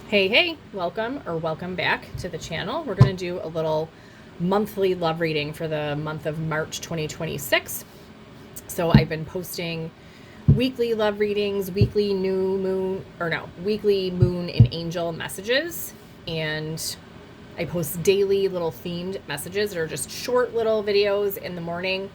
Hey, welcome back to the channel. We're going to do a little monthly love reading for the month of March 2026. So I've been posting weekly love readings, weekly weekly moon and angel messages, and I post daily little themed messages that are just short little videos in the morning.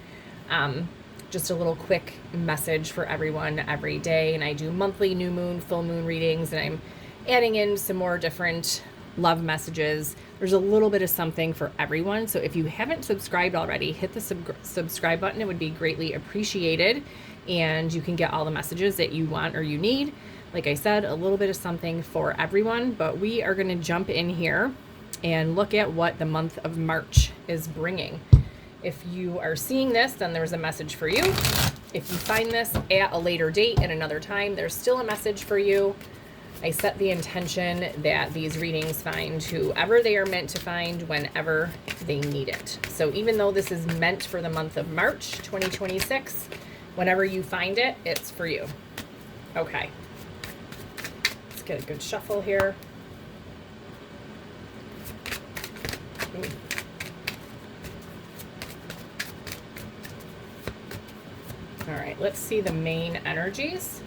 Just a little quick message for everyone every day. And I do monthly new moon, full moon readings, and I'm adding in some more different love messages. There's a little bit of something for everyone. So if you haven't subscribed already, hit the subscribe button. It would be greatly appreciated. And you can get all the messages that you want or you need. Like I said, a little bit of something for everyone. But we are going to jump in here and look at what the month of March is bringing. If you are seeing this, then there's a message for you. If you find this at a later date at another time, there's still a message for you. I set the intention that these readings find whoever they are meant to find whenever they need it. So even though this is meant for the month of March 2026, whenever you find it, it's for you. Okay. Let's get a good shuffle here. All right, let's see the main energies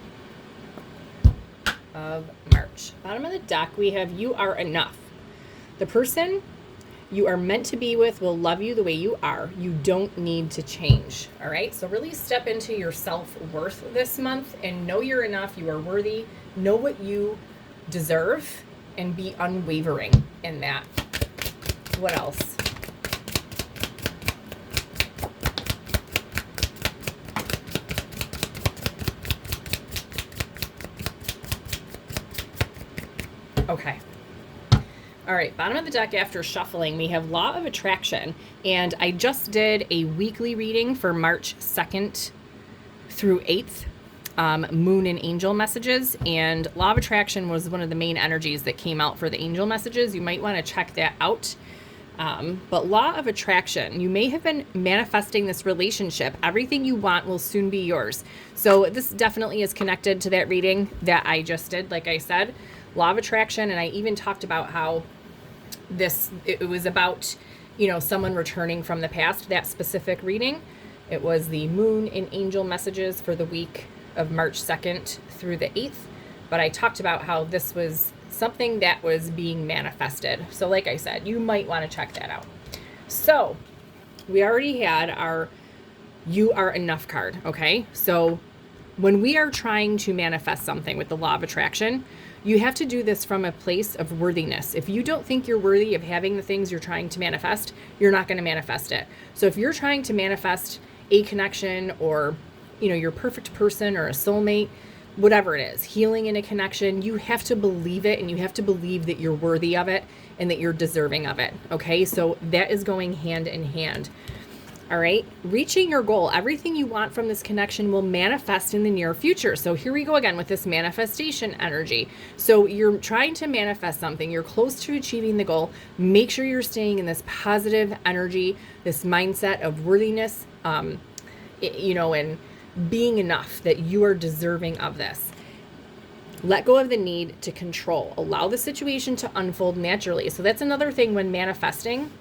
of March. Bottom of the deck, we have you are enough. The person you are meant to be with will love you the way you are. You don't need to change. All right, so really step into your self-worth this month and know you're enough. You are worthy. Know what you deserve and be unwavering in that. What else? Okay. All right, bottom of the deck after shuffling, we have Law of Attraction. And I just did a weekly reading for March 2nd through 8th, moon and angel messages. And Law of Attraction was one of the main energies that came out for the angel messages. You might want to check that out. But Law of Attraction, you may have been manifesting this relationship. Everything you want will soon be yours. So this definitely is connected to that reading that I just did, like I said. Law of Attraction, and I even talked about how it was about, someone returning from the past, that specific reading. It was the moon and angel messages for the week of March 2nd through the 8th. But I talked about how this was something that was being manifested. So like I said, you might want to check that out. So we already had our You Are Enough card, okay? So when we are trying to manifest something with the Law of Attraction, you have to do this from a place of worthiness. If you don't think you're worthy of having the things you're trying to manifest, you're not going to manifest it. So if you're trying to manifest a connection or, your perfect person or a soulmate, whatever it is, healing in a connection, you have to believe it, and you have to believe that you're worthy of it and that you're deserving of it. Okay. So that is going hand in hand. All right. Reaching your goal, everything you want from this connection will manifest in the near future. So here we go again with this manifestation energy. So you're trying to manifest something. You're close to achieving the goal. Make sure you're staying in this positive energy, this mindset of worthiness, and being enough, that you are deserving of this. Let go of the need to control. Allow the situation to unfold naturally. So that's another thing when manifesting.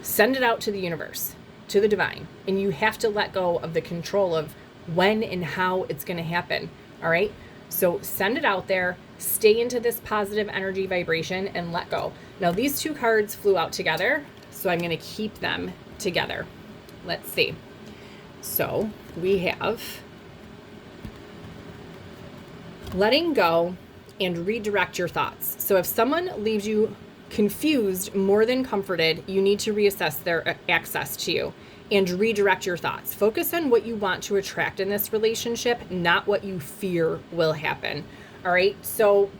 Send it out to the universe, to the divine, and you have to let go of the control of when and how it's going to happen. All right. So send it out there, stay into this positive energy vibration, and let go. Now, these two cards flew out together, so I'm going to keep them together. Let's see. So we have letting go and redirect your thoughts. So if someone leaves you confused more than comforted, you need to reassess their access to you and redirect your thoughts. Focus on what you want to attract in this relationship, not what you fear will happen. All right. So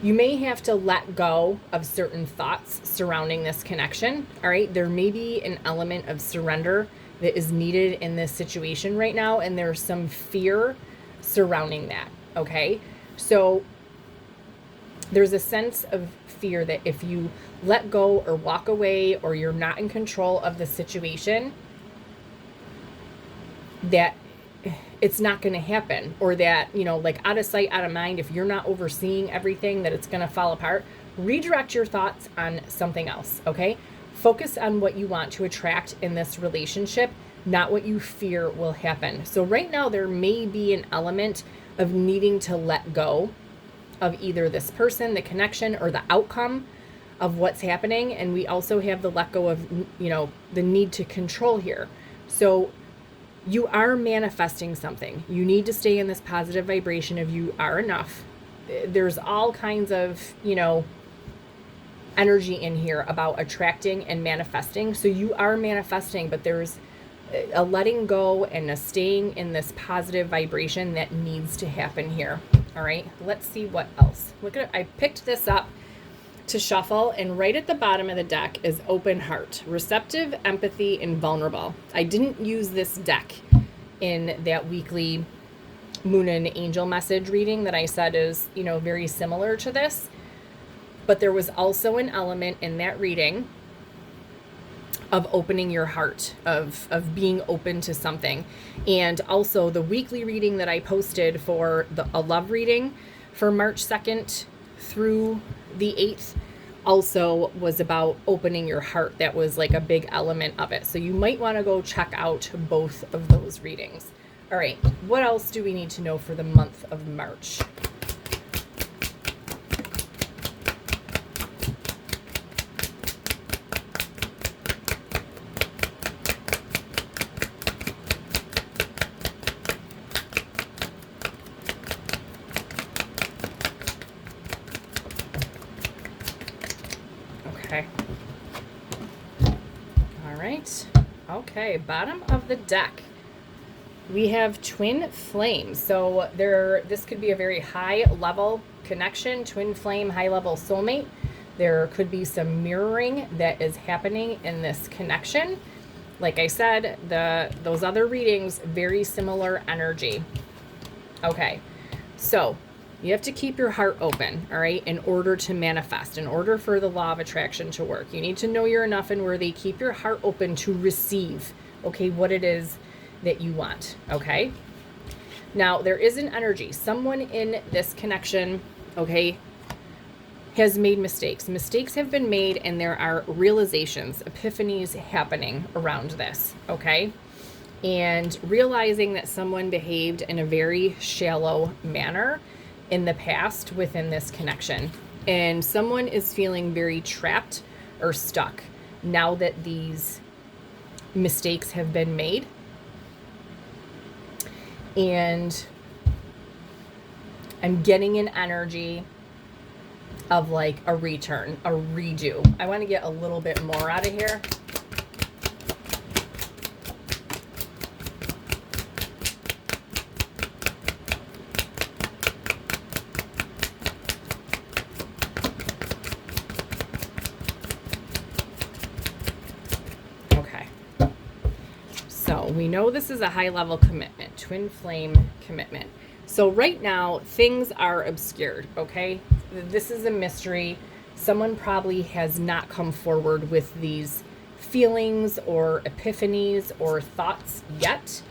you may have to let go of certain thoughts surrounding this connection. All right. There may be an element of surrender that is needed in this situation right now, and there's some fear surrounding that. Okay. So there's a sense of fear that if you let go or walk away, or you're not in control of the situation, that it's not going to happen, or that, like out of sight, out of mind, if you're not overseeing everything, that it's going to fall apart. Redirect your thoughts on something else, okay? Focus on what you want to attract in this relationship, not what you fear will happen. So right now there may be an element of needing to let go of either this person, the connection, or the outcome of what's happening. And we also have the let go of, the need to control here. So you are manifesting something. You need to stay in this positive vibration of you are enough. There's all kinds of, energy in here about attracting and manifesting. So you are manifesting, but there's a letting go and a staying in this positive vibration that needs to happen here. All right, let's see what else. Look at it. I picked this up to shuffle, and right at the bottom of the deck is open heart, receptive, empathy, and vulnerable. I didn't use this deck in that weekly moon and angel message reading that I said is, very similar to this. But there was also an element in that reading of opening your heart, of being open to something. And also the weekly reading that I posted for a love reading for March 2nd through the 8th also was about opening your heart. That was like a big element of it. So you might want to go check out both of those readings. All right, what else do we need to know for the month of March? Okay. All right. Okay, bottom of the deck. We have twin flames. So this could be a very high level connection, twin flame, high level soulmate. There could be some mirroring that is happening in this connection. Like I said, those other readings, very similar energy. Okay, so you have to keep your heart open, all right, in order to manifest, in order for the law of attraction to work. You need to know you're enough and worthy. Keep your heart open to receive, okay, what it is that you want, okay? Now, there is an energy. Someone in this connection, okay, has made mistakes. Mistakes have been made, and there are realizations, epiphanies happening around this, okay? And realizing that someone behaved in a very shallow manner in the past within this connection. And someone is feeling very trapped or stuck now that these mistakes have been made. And I'm getting an energy of like a return, a redo. I want to get a little bit more out of here. Okay. So we know this is a high level commitment, twin flame commitment. So right now things are obscured, okay? This is a mystery. Someone probably has not come forward with these feelings or epiphanies or thoughts yet.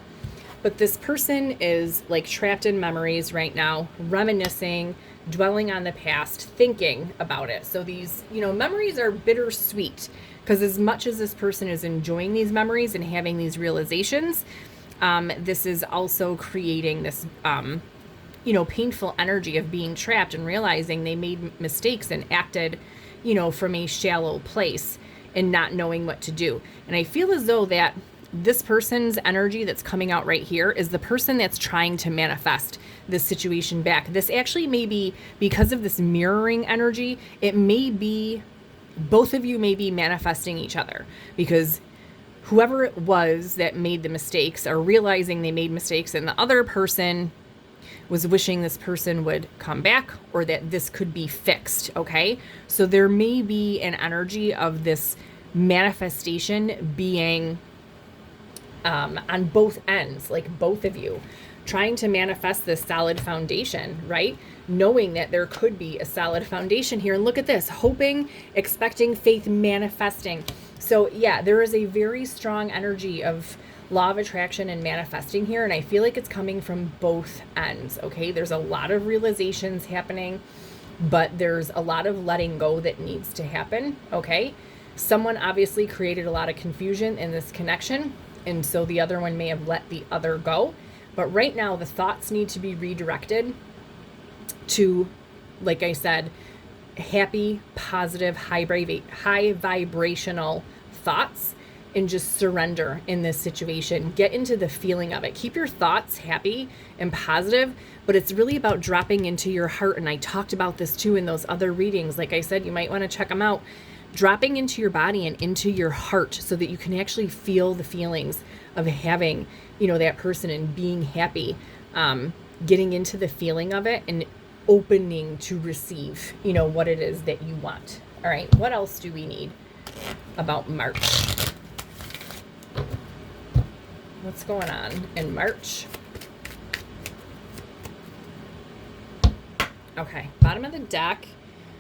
But this person is like trapped in memories right now, reminiscing, dwelling on the past, thinking about it. So these, memories are bittersweet, because as much as this person is enjoying these memories and having these realizations, this is also creating this painful energy of being trapped and realizing they made mistakes and acted, from a shallow place and not knowing what to do. And I feel as though that this person's energy that's coming out right here is the person that's trying to manifest this situation back. This actually may be, because of this mirroring energy, it may be, both of you may be manifesting each other, because whoever it was that made the mistakes are realizing they made mistakes, and the other person was wishing this person would come back, or that this could be fixed, okay? So there may be an energy of this manifestation being on both ends, like both of you trying to manifest this solid foundation, right? Knowing that there could be a solid foundation here. And look at this, hoping, expecting, faith, manifesting. So yeah, there is a very strong energy of law of attraction and manifesting here, and I feel like it's coming from both ends, okay? There's a lot of realizations happening, but there's a lot of letting go that needs to happen, okay? Someone obviously created a lot of confusion in this connection, and so the other one may have let the other go. But right now, the thoughts need to be redirected to, like I said, happy, positive, high vibrational thoughts, and just surrender in this situation. Get into the feeling of it. Keep your thoughts happy and positive, but it's really about dropping into your heart. And I talked about this too in those other readings. Like I said, you might want to check them out. Dropping into your body and into your heart so that you can actually feel the feelings of having, that person and being happy, getting into the feeling of it and opening to receive, what it is that you want. All right, what else do we need about March? What's going on in March? Okay, bottom of the deck.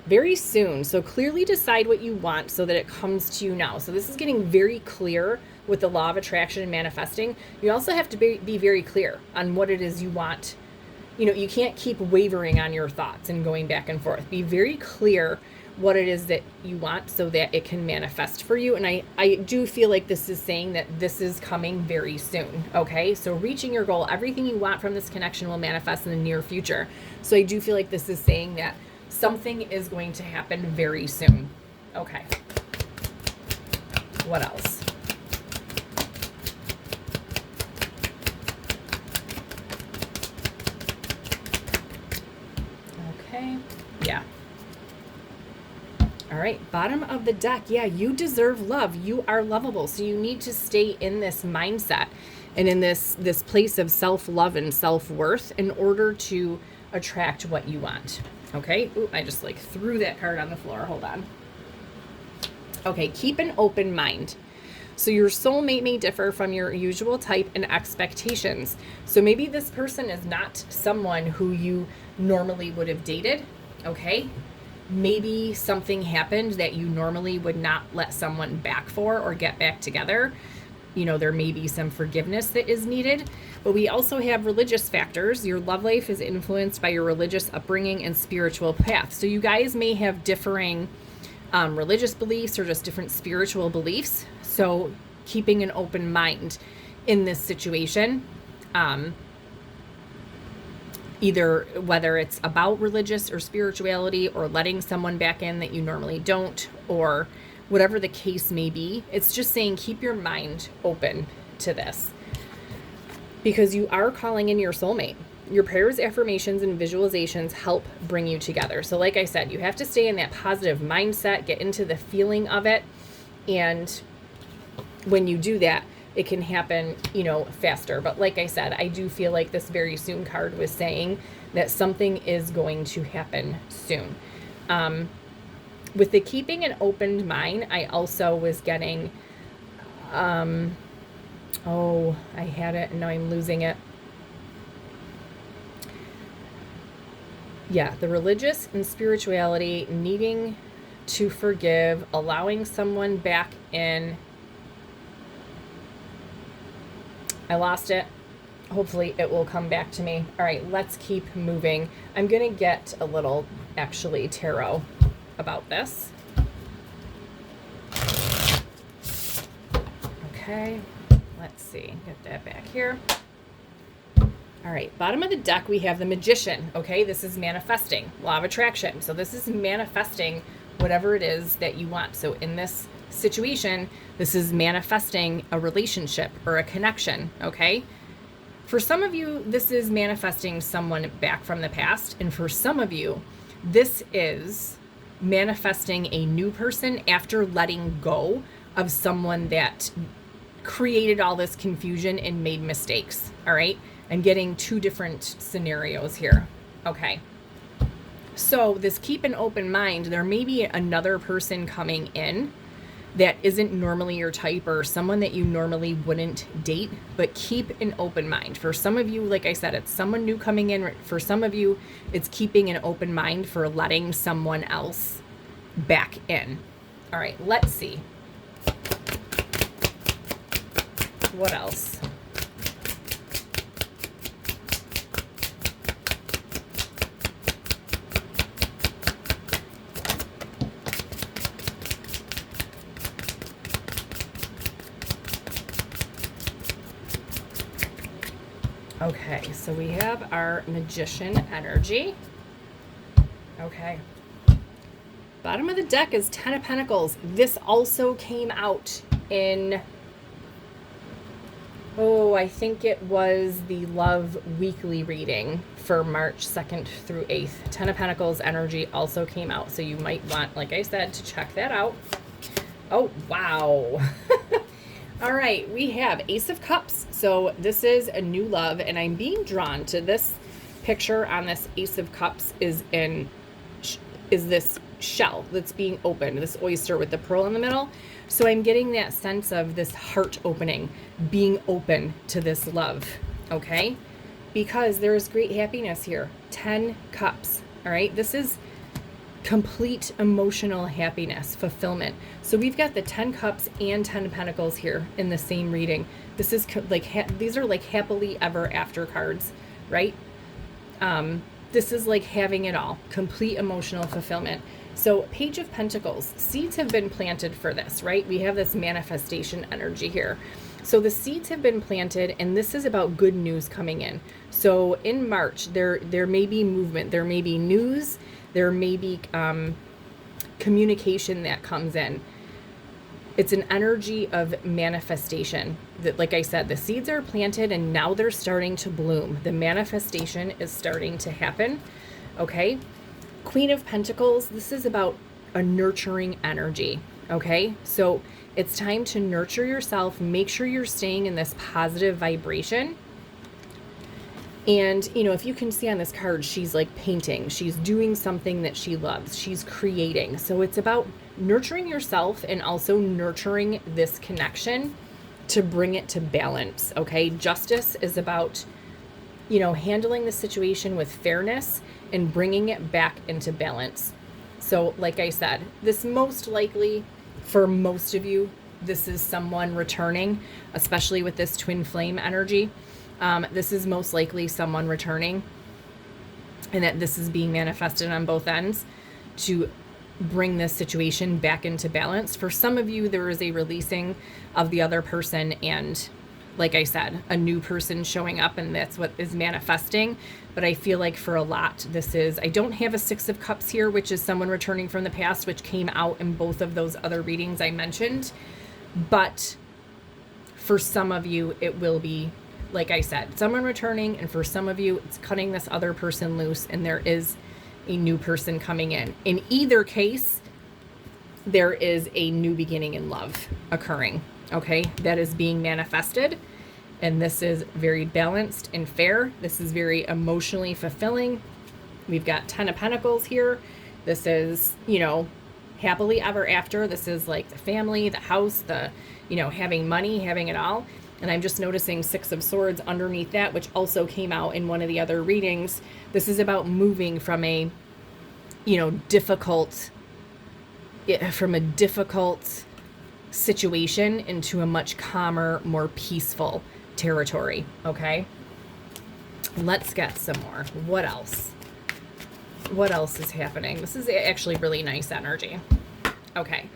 Very soon. So clearly decide what you want so that it comes to you now. So this is getting very clear with the law of attraction and manifesting. You also have to be very clear on what it is you want. You can't keep wavering on your thoughts and going back and forth. Be very clear what it is that you want so that it can manifest for you. And I do feel like this is saying that this is coming very soon. Okay. So reaching your goal, everything you want from this connection will manifest in the near future. So I do feel like this is saying that something is going to happen very soon. Okay. What else? Okay. Yeah. All right. Bottom of the deck. Yeah, you deserve love. You are lovable. So you need to stay in this mindset and in this place of self-love and self-worth in order to attract what you want. Okay. Ooh, I just threw that card on the floor. Hold on. Okay. Keep an open mind. So your soulmate may differ from your usual type and expectations. So maybe this person is not someone who you normally would have dated. Okay. Maybe something happened that you normally would not let someone back for or get back together. There may be some forgiveness that is needed, but we also have religious factors. Your love life is influenced by your religious upbringing and spiritual path. So you guys may have differing religious beliefs or just different spiritual beliefs. So keeping an open mind in this situation, either whether it's about religious or spirituality or letting someone back in that you normally don't, or whatever the case may be, it's just saying keep your mind open to this because you are calling in your soulmate. Your prayers, affirmations, and visualizations help bring you together. So like I said, you have to stay in that positive mindset, get into the feeling of it. And when you do that, it can happen, faster. But like I said, I do feel like this very soon card was saying that something is going to happen soon. With the keeping an open mind, I also was getting, I had it and now I'm losing it. Yeah, the religious and spirituality, needing to forgive, allowing someone back in. I lost it. Hopefully it will come back to me. All right, let's keep moving. I'm going to get a little, actually, tarot about this. Okay, let's see. Get that back here. All right, bottom of the deck, we have the Magician. Okay, this is manifesting, law of attraction. So this is manifesting whatever it is that you want. So in this situation, this is manifesting a relationship or a connection. Okay, for some of you, this is manifesting someone back from the past. And for some of you, this is manifesting a new person after letting go of someone that created all this confusion and made mistakes. All right. I'm getting two different scenarios here. Okay. So this keep an open mind, there may be another person coming in that isn't normally your type or someone that you normally wouldn't date, but keep an open mind. For some of you, like I said, it's someone new coming in. For some of you, it's keeping an open mind for letting someone else back in. All right, let's see. What else? Okay, so we have our Magician energy. Okay. Bottom of the deck is Ten of Pentacles. This also came out in, I think it was the Love Weekly reading for March 2nd through 8th. Ten of Pentacles energy also came out, so you might want, like I said, to check that out. Oh, wow. All right, we have Ace of Cups. So this is a new love, and I'm being drawn to this picture on this Ace of Cups is this shell that's being opened, this oyster with the pearl in the middle. So I'm getting that sense of this heart opening, being open to this love, okay? Because there is great happiness here. 10 cups, all right? This is complete emotional happiness, fulfillment. So we've got the 10 cups and 10 pentacles here in the same reading. This is like, these are like happily ever after cards, right? This is like having it all, complete emotional fulfillment. So Page of Pentacles, seeds have been planted for this, right? We have this manifestation energy here. So the seeds have been planted, and this is about good news coming in. So in March, there may be movement, there may be news, there may be communication that comes in. It's an energy of manifestation. That, like I said, the seeds are planted and now they're starting to bloom. The manifestation is starting to happen. Okay. Queen of Pentacles, this is about a nurturing energy. Okay. So it's time to nurture yourself. Make sure you're staying in this positive vibration. And, you know, if you can see on this card, she's like painting. She's doing something that she loves. She's creating. So it's about nurturing yourself and also nurturing this connection to bring it to balance, okay? Justice is about, you know, handling the situation with fairness and bringing it back into balance. So, like I said, this most likely, for most of you, this is someone returning, especially with this twin flame energy. This is most likely someone returning, and that this is being manifested on both ends to bring this situation back into balance. For some of you, there is a releasing of the other person, and like I said, a new person showing up, and that's what is manifesting. But I feel like for a lot, this is, I don't have a Six of Cups here, which is someone returning from the past, which came out in both of those other readings I mentioned. But for some of you, it will be, like I said, someone returning, and for some of you, it's cutting this other person loose, and there is a new person coming in. In either case, there is a new beginning in love occurring, okay? That is being manifested, and this is very balanced and fair. This is very emotionally fulfilling. We've got 10 of Pentacles here. This is, you know, happily ever after. This is like the family, the house, the, you know, having money, having it all. And I'm just noticing Six of Swords underneath that, which also came out in one of the other readings. This is about moving from a, you know, difficult situation into a much calmer, more peaceful territory. Okay. Let's get some more. What else? What else is happening? This is actually really nice energy. Okay.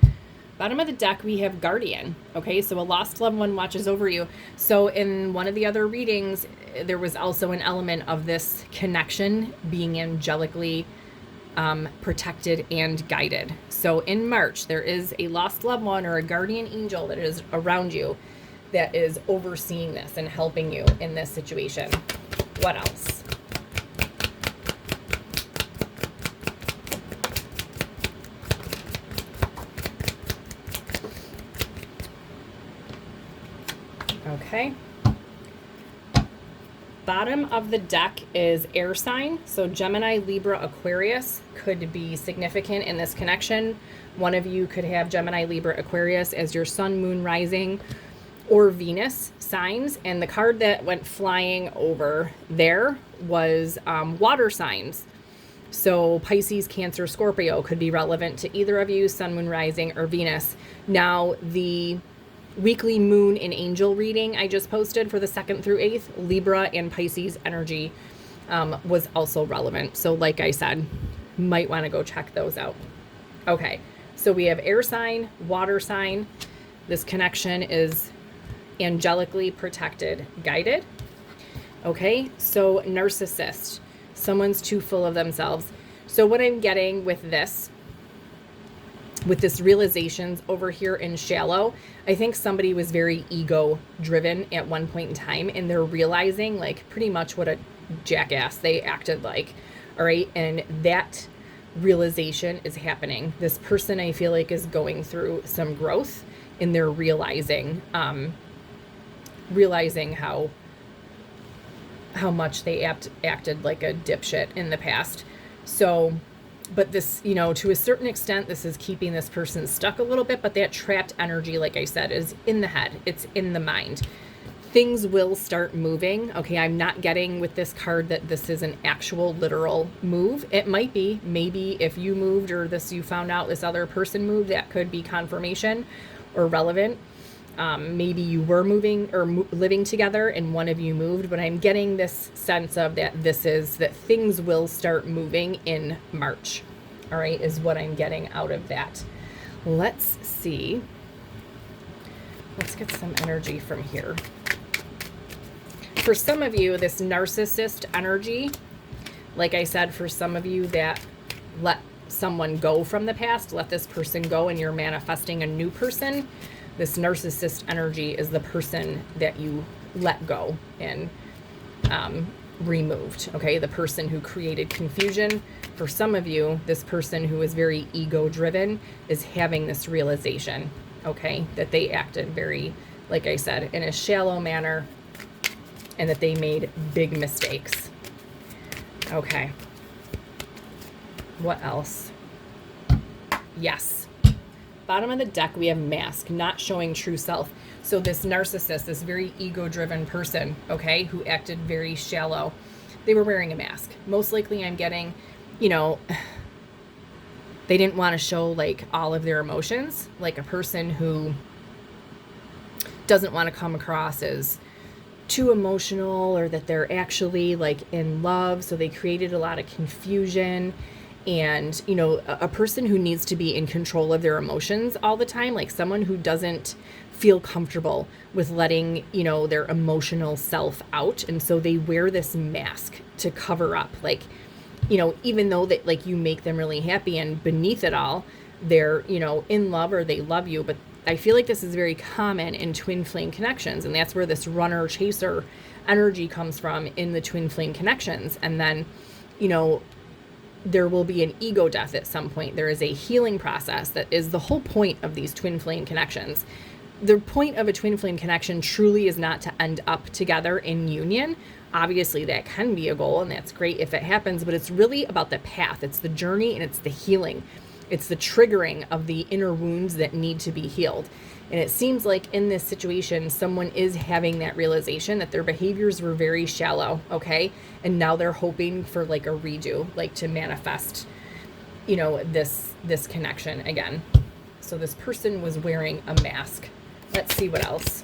Bottom of the deck, we have Guardian. Okay, so a lost loved one watches over you. So in one of the other readings, there was also an element of this connection being angelically protected and guided. So in March, there is a lost loved one or a guardian angel that is around you that is overseeing this and helping you in this situation. What else? Okay. Bottom of the deck is air sign. So Gemini, Libra, Aquarius could be significant in this connection. One of you could have Gemini, Libra, Aquarius as your sun, moon, rising, or Venus signs. And the card that went flying over there was water signs. So Pisces, Cancer, Scorpio could be relevant to either of you, sun, moon, rising, or Venus. Now, the weekly moon and angel reading I just posted for the 2nd through 8th, Libra and Pisces energy was also relevant. So like I said, might want to go check those out. Okay, so we have air sign, water sign. This connection is angelically protected, guided. Okay, so narcissist, someone's too full of themselves. So what I'm getting with this realizations over here in shallow, I think somebody was very ego driven at one point in time, and they're realizing like pretty much what a jackass they acted like. All right, and that realization is happening. This person, I feel like, is going through some growth, and they're realizing how much they acted like a dipshit in the past. So, but this, you know, to a certain extent, this is keeping this person stuck a little bit, but that trapped energy, like I said, is in the head. It's in the mind. Things will start moving. Okay, I'm not getting with this card that this is an actual literal move. It might be, maybe if you moved or you found out this other person moved, that could be confirmation or relevant. Maybe you were moving or living together and one of you moved, but I'm getting this sense of that things will start moving in March. All right, is what I'm getting out of that. Let's see. Let's get some energy from here. For some of you, this narcissist energy, like I said, for some of you that let someone go from the past, let this person go, and you're manifesting a new person. This narcissist energy is the person that you let go and removed, okay? The person who created confusion. For some of you, this person who is very ego-driven is having this realization, okay? That they acted very, like I said, in a shallow manner, and that they made big mistakes. Okay. What else? Yes. Bottom of the deck, we have mask, not showing true self. So this narcissist, this very ego-driven person, okay, who acted very shallow, they were wearing a mask. Most likely I'm getting, you know, they didn't want to show like all of their emotions, like a person who doesn't want to come across as too emotional or that they're actually like in love. So they created a lot of confusion. And, you know, a person who needs to be in control of their emotions all the time, like someone who doesn't feel comfortable with letting, you know, their emotional self out. And so they wear this mask to cover up, like, you know, even though that like you make them really happy and beneath it all, they're, you know, in love or they love you. But I feel like this is very common in twin flame connections. And that's where this runner chaser energy comes from in the twin flame connections. And then, you know, there will be an ego death at some point. There is a healing process that is the whole point of these twin flame connections. The point of a twin flame connection truly is not to end up together in union. Obviously, that can be a goal, and that's great if it happens, but it's really about the path. It's the journey, and it's the healing. It's the triggering of the inner wounds that need to be healed. And it seems like in this situation, someone is having that realization that their behaviors were very shallow, okay? And now they're hoping for like a redo, like to manifest, you know, this connection again. So this person was wearing a mask. Let's see what else.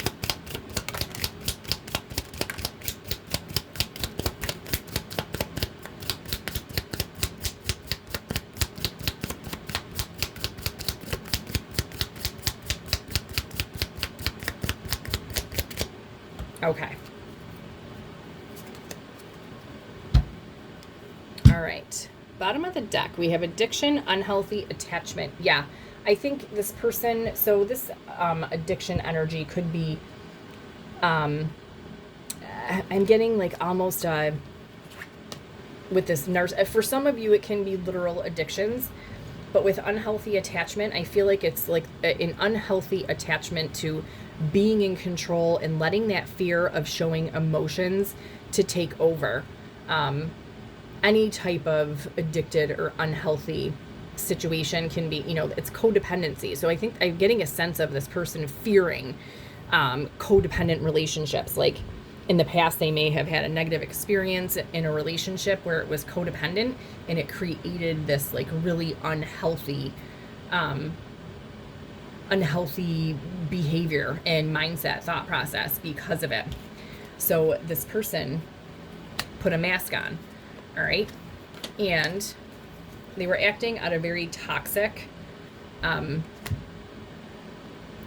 Okay. All right. Bottom of the deck, we have addiction, unhealthy attachment. Yeah, I think this person, so this addiction energy could be, I'm getting like almost with this for some of you, it can be literal addictions. But with unhealthy attachment, I feel like it's like an unhealthy attachment to being in control and letting that fear of showing emotions to take over. Any type of addicted or unhealthy situation can be, you know, it's codependency. So I think I'm getting a sense of this person fearing codependent relationships. Like in the past, they may have had a negative experience in a relationship where it was codependent, and it created this like really unhealthy unhealthy behavior and mindset, thought process because of it. So this person put a mask on, all right? And they were acting out of very toxic,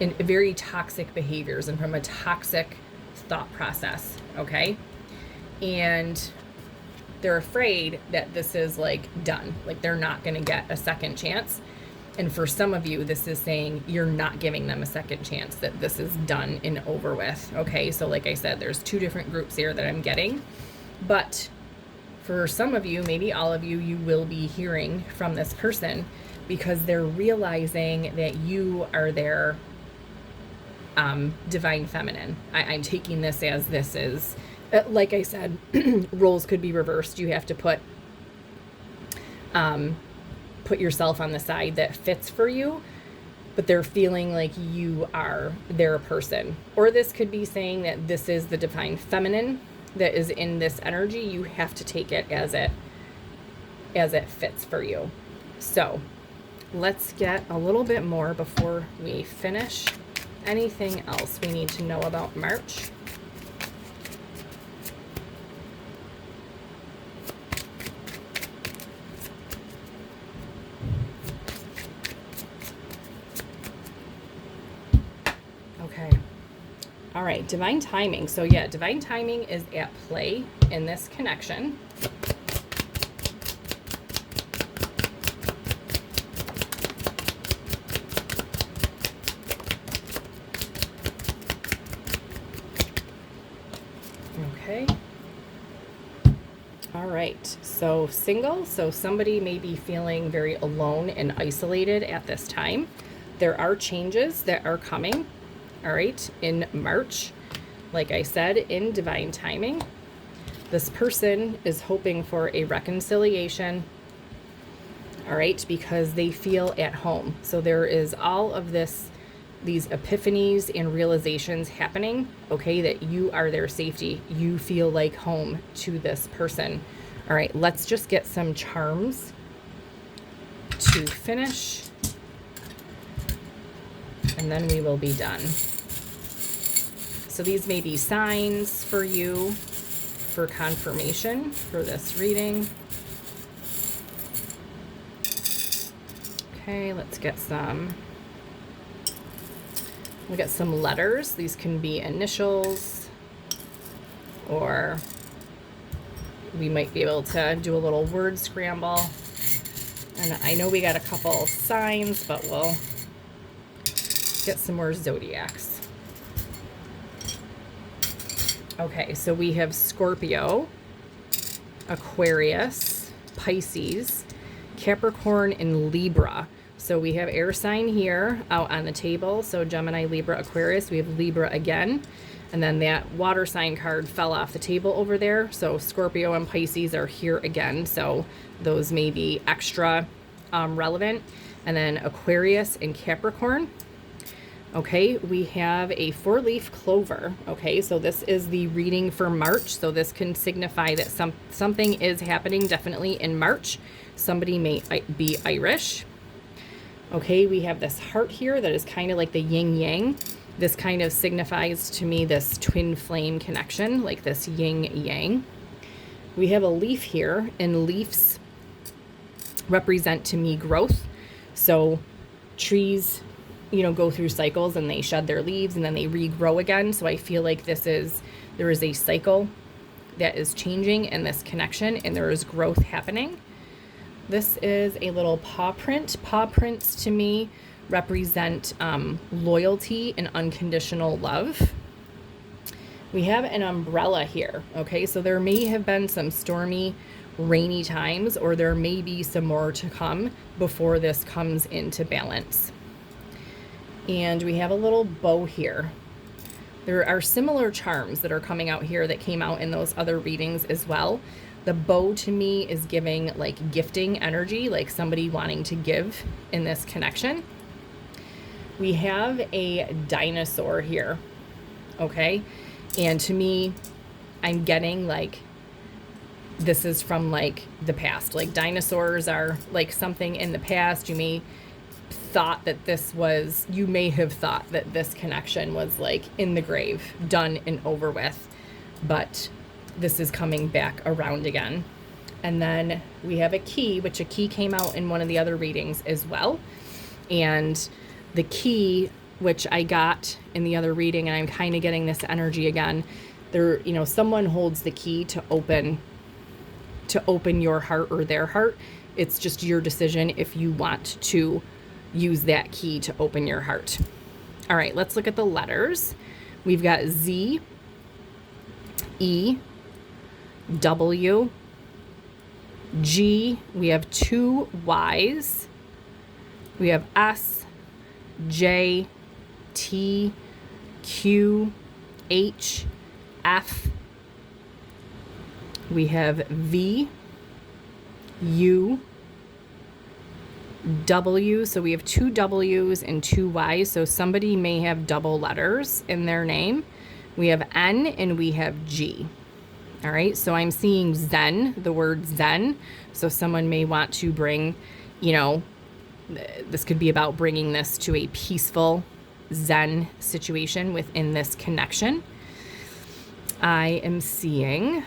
in very toxic behaviors and from a toxic thought process, okay? And they're afraid that this is like done, like they're not going to get a second chance. And for some of you, this is saying you're not giving them a second chance, that this is done and over with, okay? So like I said, there's two different groups here that I'm getting. But for some of you, maybe all of you, you will be hearing from this person because they're realizing that you are their divine feminine. I'm taking this as this is, like I said, roles could be reversed. You have to put yourself on the side that fits for you, but they're feeling like you are their person. Or this could be saying that this is the divine feminine that is in this energy. You have to take it as it fits for you. So let's get a little bit more before we finish. Anything else we need to know about March? Okay. All right, divine timing. So yeah, divine timing is at play in this connection. Okay. All right. So single. So somebody may be feeling very alone and isolated at this time. There are changes that are coming. All right. In March, like I said, in divine timing, this person is hoping for a reconciliation. All right. Because they feel at home. So there is all of these epiphanies and realizations happening, okay, that you are their safety. You feel like home to this person. All right, let's just get some charms to finish, and then we will be done. So these may be signs for you for confirmation for this reading. Okay, let's get some. We got some letters. These can be initials, or we might be able to do a little word scramble. And I know we got a couple signs, but we'll get some more zodiacs. Okay, so we have Scorpio, Aquarius, Pisces, Capricorn, and Libra. So we have air sign here out on the table. So Gemini, Libra, Aquarius. We have Libra again. And then that water sign card fell off the table over there. So Scorpio and Pisces are here again. So those may be extra relevant. And then Aquarius and Capricorn. Okay, we have a 4-leaf clover. Okay, so this is the reading for March. So this can signify that something is happening definitely in March. Somebody may be Irish. Okay, we have this heart here that is kind of like the yin yang. This kind of signifies to me this twin flame connection, like this yin yang. We have a leaf here, and leaves represent to me growth. So trees, go through cycles and they shed their leaves and then they regrow again. So I feel like there is a cycle that is changing in this connection, and there is growth happening. This is a little paw print. Paw prints to me represent loyalty and unconditional love. We have an umbrella here. Okay, so there may have been some stormy, rainy times, or there may be some more to come before this comes into balance. And we have a little bow here. There are similar charms that are coming out here that came out in those other readings as well. The bow to me is giving like gifting energy, like somebody wanting to give in this connection. We have a dinosaur here, okay? And to me, I'm getting like, this is from like the past. Like dinosaurs are like something in the past. You may thought that you may have thought that this connection was like in the grave, done and over with, but this is coming back around again. And then we have a key, which a key came out in one of the other readings as well. And the key, which I got in the other reading, and I'm kind of getting this energy again, there, someone holds the key to open your heart or their heart. It's just your decision if you want to use that key to open your heart. All right, let's look at the letters. We've got Z, E, W, G. We have 2 Y's. We have S, J, T, Q, H, F. We have V, U, W. So we have 2 W's and 2 Y's. So somebody may have double letters in their name. We have N and we have G. All right. So I'm seeing Zen, the word Zen. So someone may want to bring, this could be about bringing this to a peaceful Zen situation within this connection. I am seeing,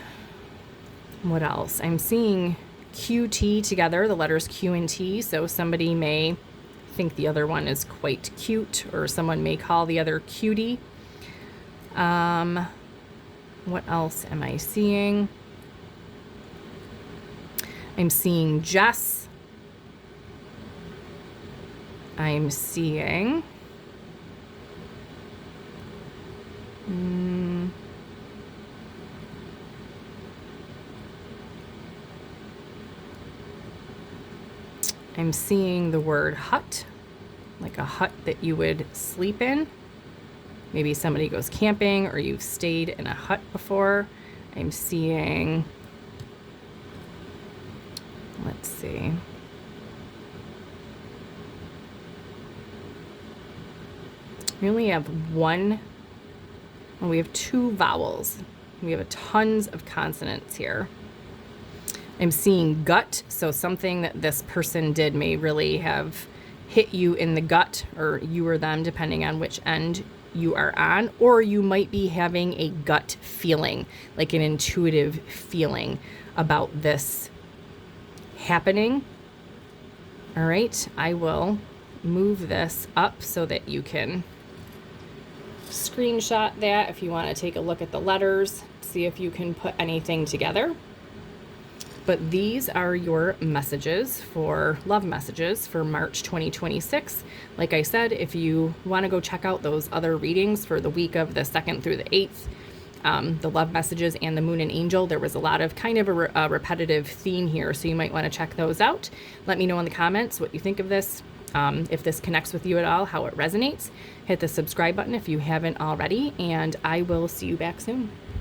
what else? I'm seeing QT together, the letters Q and T. So somebody may think the other one is quite cute, or someone may call the other cutie. What else am I seeing? I'm seeing Jess. I'm seeing I'm seeing the word hut, like a hut that you would sleep in. Maybe somebody goes camping or you've stayed in a hut before. I'm seeing, let's see. We only have we have 2 vowels. We have tons of consonants here. I'm seeing gut, so something that this person did may really have hit you in the gut, or you or them, depending on which end you are on, or you might be having a gut feeling, like an intuitive feeling about this happening. All right, I will move this up so that you can screenshot that if you want to take a look at the letters, see if you can put anything together. But these are your messages love messages for March 2026. Like I said, if you want to go check out those other readings for the week of the 2nd through the 8th, the love messages and the moon and angel, there was a lot of kind of a repetitive theme here. So you might want to check those out. Let me know in the comments what you think of this. If this connects with you at all, how it resonates. Hit the subscribe button if you haven't already, and I will see you back soon.